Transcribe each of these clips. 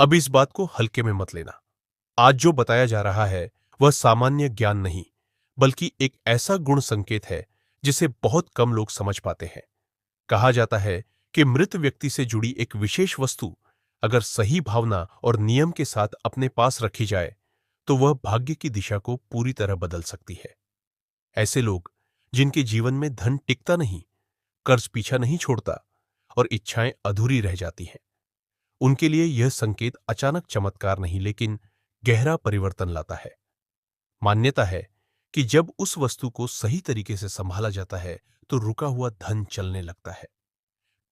अब इस बात को हल्के में मत लेना। आज जो बताया जा रहा है वह सामान्य ज्ञान नहीं, बल्कि एक ऐसा गुण संकेत है जिसे बहुत कम लोग समझ पाते हैं। कहा जाता है कि मृत व्यक्ति से जुड़ी एक विशेष वस्तु अगर सही भावना और नियम के साथ अपने पास रखी जाए तो वह भाग्य की दिशा को पूरी तरह बदल सकती है। ऐसे लोग जिनके जीवन में धन टिकता नहीं, कर्ज पीछा नहीं छोड़ता और इच्छाएं अधूरी रह जाती हैं, उनके लिए यह संकेत अचानक चमत्कार नहीं लेकिन गहरा परिवर्तन लाता है। मान्यता है कि जब उस वस्तु को सही तरीके से संभाला जाता है तो रुका हुआ धन चलने लगता है,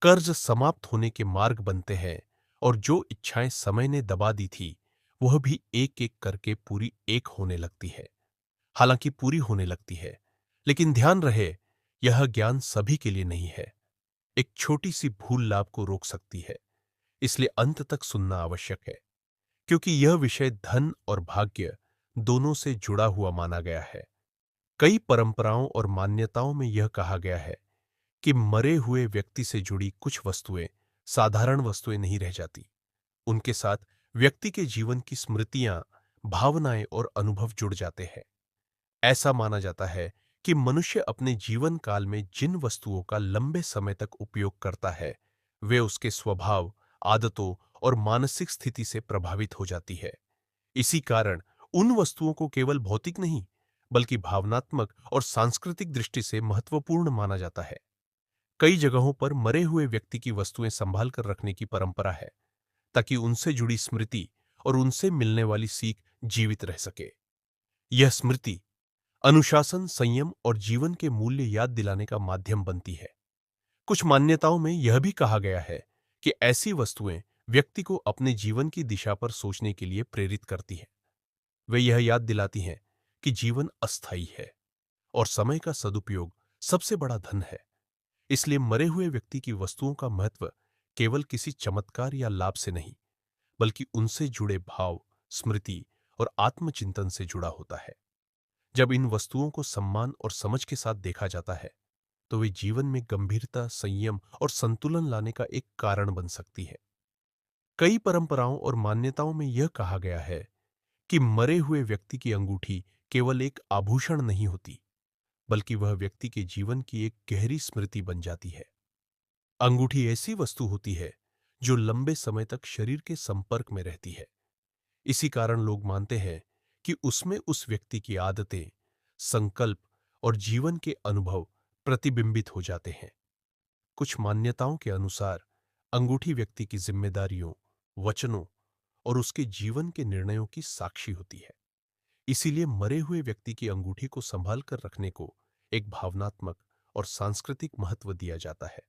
कर्ज समाप्त होने के मार्ग बनते हैं और जो इच्छाएं समय ने दबा दी थी वह भी एक एक करके पूरी एक होने लगती है। हालांकि पूरी होने लगती है, लेकिन ध्यान रहे यह ज्ञान सभी के लिए नहीं है। एक छोटी सी भूल लाभ को रोक सकती है, इसलिए अंत तक सुनना आवश्यक है, क्योंकि यह विषय धन और भाग्य दोनों से जुड़ा हुआ माना गया है। कई परंपराओं और मान्यताओं में यह कहा गया है कि मरे हुए व्यक्ति से जुड़ी कुछ वस्तुएं साधारण वस्तुएं नहीं रह जाती, उनके साथ व्यक्ति के जीवन की स्मृतियां, भावनाएं और अनुभव जुड़ जाते हैं। ऐसा माना जाता है कि मनुष्य अपने जीवन काल में जिन वस्तुओं का लंबे समय तक उपयोग करता है वे उसके स्वभाव, आदतों और मानसिक स्थिति से प्रभावित हो जाती है। इसी कारण उन वस्तुओं को केवल भौतिक नहीं बल्कि भावनात्मक और सांस्कृतिक दृष्टि से महत्वपूर्ण माना जाता है। कई जगहों पर मरे हुए व्यक्ति की वस्तुएं संभाल कर रखने की परंपरा है ताकि उनसे जुड़ी स्मृति और उनसे मिलने वाली सीख जीवित रह सके। यह स्मृति अनुशासन, संयम और जीवन के मूल्य याद दिलाने का माध्यम बनती है। कुछ मान्यताओं में यह भी कहा गया है कि ऐसी वस्तुएं व्यक्ति को अपने जीवन की दिशा पर सोचने के लिए प्रेरित करती हैं। वे यह याद दिलाती हैं कि जीवन अस्थायी है और समय का सदुपयोग सबसे बड़ा धन है। इसलिए मरे हुए व्यक्ति की वस्तुओं का महत्व केवल किसी चमत्कार या लाभ से नहीं, बल्कि उनसे जुड़े भाव, स्मृति और आत्मचिंतन से जुड़ा होता है। जब इन वस्तुओं को सम्मान और समझ के साथ देखा जाता है तो वे जीवन में गंभीरता, संयम और संतुलन लाने का एक कारण बन सकती है। कई परंपराओं और मान्यताओं में यह कहा गया है कि मरे हुए व्यक्ति की अंगूठी केवल एक आभूषण नहीं होती, बल्कि वह व्यक्ति के जीवन की एक गहरी स्मृति बन जाती है। अंगूठी ऐसी वस्तु होती है जो लंबे समय तक शरीर के संपर्क में रहती है। इसी कारण लोग मानते हैं कि उसमें उस व्यक्ति की आदतें, संकल्प और जीवन के अनुभव प्रतिबिंबित हो जाते हैं। कुछ मान्यताओं के अनुसार अंगूठी व्यक्ति की जिम्मेदारियों, वचनों और उसके जीवन के निर्णयों की साक्षी होती है। इसीलिए मरे हुए व्यक्ति की अंगूठी को संभाल कर रखने को एक भावनात्मक और सांस्कृतिक महत्व दिया जाता है।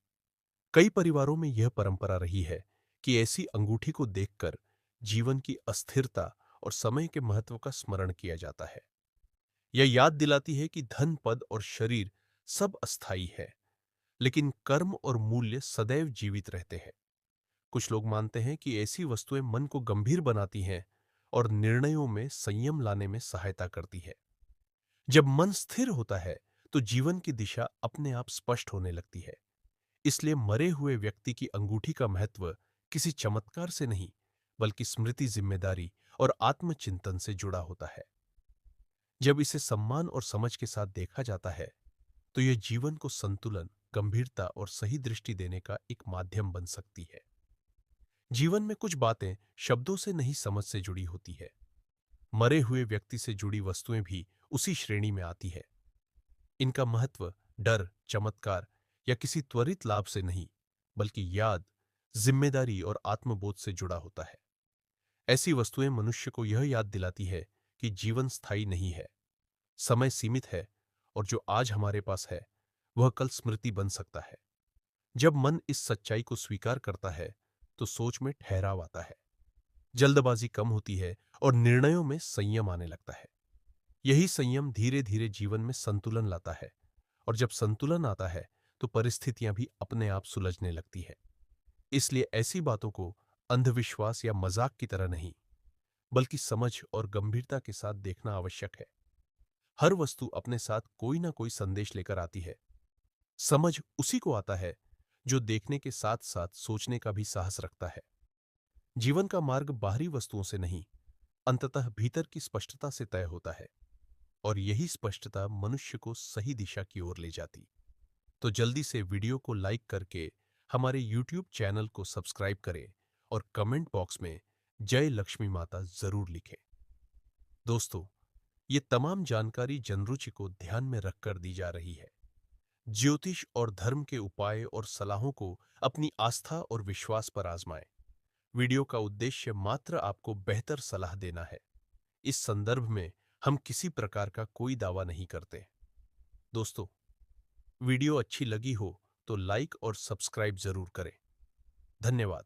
कई परिवारों में यह परंपरा रही है कि ऐसी अंगूठी को देखकर जीवन की अस्थिरता और समय के महत्व का स्मरण किया जाता है। यह याद दिलाती है कि धन, पद और शरीर सब अस्थायी है, लेकिन कर्म और मूल्य सदैव जीवित रहते हैं। कुछ लोग मानते हैं कि ऐसी वस्तुएं मन को गंभीर बनाती हैं और निर्णयों में संयम लाने में सहायता करती है। जब मन स्थिर होता है तो जीवन की दिशा अपने आप स्पष्ट होने लगती है। इसलिए मरे हुए व्यक्ति की अंगूठी का महत्व किसी चमत्कार से नहीं, बल्कि स्मृति, जिम्मेदारी और आत्मचिंतन से जुड़ा होता है। जब इसे सम्मान और समझ के साथ देखा जाता है तो यह जीवन को संतुलन, गंभीरता और सही दृष्टि देने का एक माध्यम बन सकती है। जीवन में कुछ बातें शब्दों से नहीं, समझ से जुड़ी होती है। मरे हुए व्यक्ति से जुड़ी वस्तुएं भी उसी श्रेणी में आती है। इनका महत्व डर, चमत्कार या किसी त्वरित लाभ से नहीं, बल्कि याद, जिम्मेदारी और आत्मबोध से जुड़ा होता है। ऐसी वस्तुएं मनुष्य को यह याद दिलाती है कि जीवन स्थायी नहीं है, समय सीमित है और जो आज हमारे पास है वह कल स्मृति बन सकता है। जब मन इस सच्चाई को स्वीकार करता है तो सोच में ठहराव आता है, जल्दबाजी कम होती है और निर्णयों में संयम आने लगता है। यही संयम धीरे धीरे जीवन में संतुलन लाता है और जब संतुलन आता है तो परिस्थितियां भी अपने आप सुलझने लगती है। इसलिए ऐसी बातों को अंधविश्वास या मजाक की तरह नहीं, बल्कि समझ और गंभीरता के साथ देखना आवश्यक है। हर वस्तु अपने साथ कोई ना कोई संदेश लेकर आती है। समझ उसी को आता है जो देखने के साथ साथ सोचने का भी साहस रखता है। जीवन का मार्ग बाहरी वस्तुओं से नहीं, अंततः भीतर की स्पष्टता से तय होता है, और यही स्पष्टता मनुष्य को सही दिशा की ओर ले जाती। तो जल्दी से वीडियो को लाइक करके हमारे YouTube चैनल को सब्सक्राइब करें और कमेंट बॉक्स में जय लक्ष्मी माता जरूर लिखें। दोस्तों, ये तमाम जानकारी जनरुचि को ध्यान में रखकर दी जा रही है। ज्योतिष और धर्म के उपाय और सलाहों को अपनी आस्था और विश्वास पर आजमाएं। वीडियो का उद्देश्य मात्र आपको बेहतर सलाह देना है। इस संदर्भ में हम किसी प्रकार का कोई दावा नहीं करते। दोस्तों, वीडियो अच्छी लगी हो तो लाइक और सब्सक्राइब जरूर करें। धन्यवाद।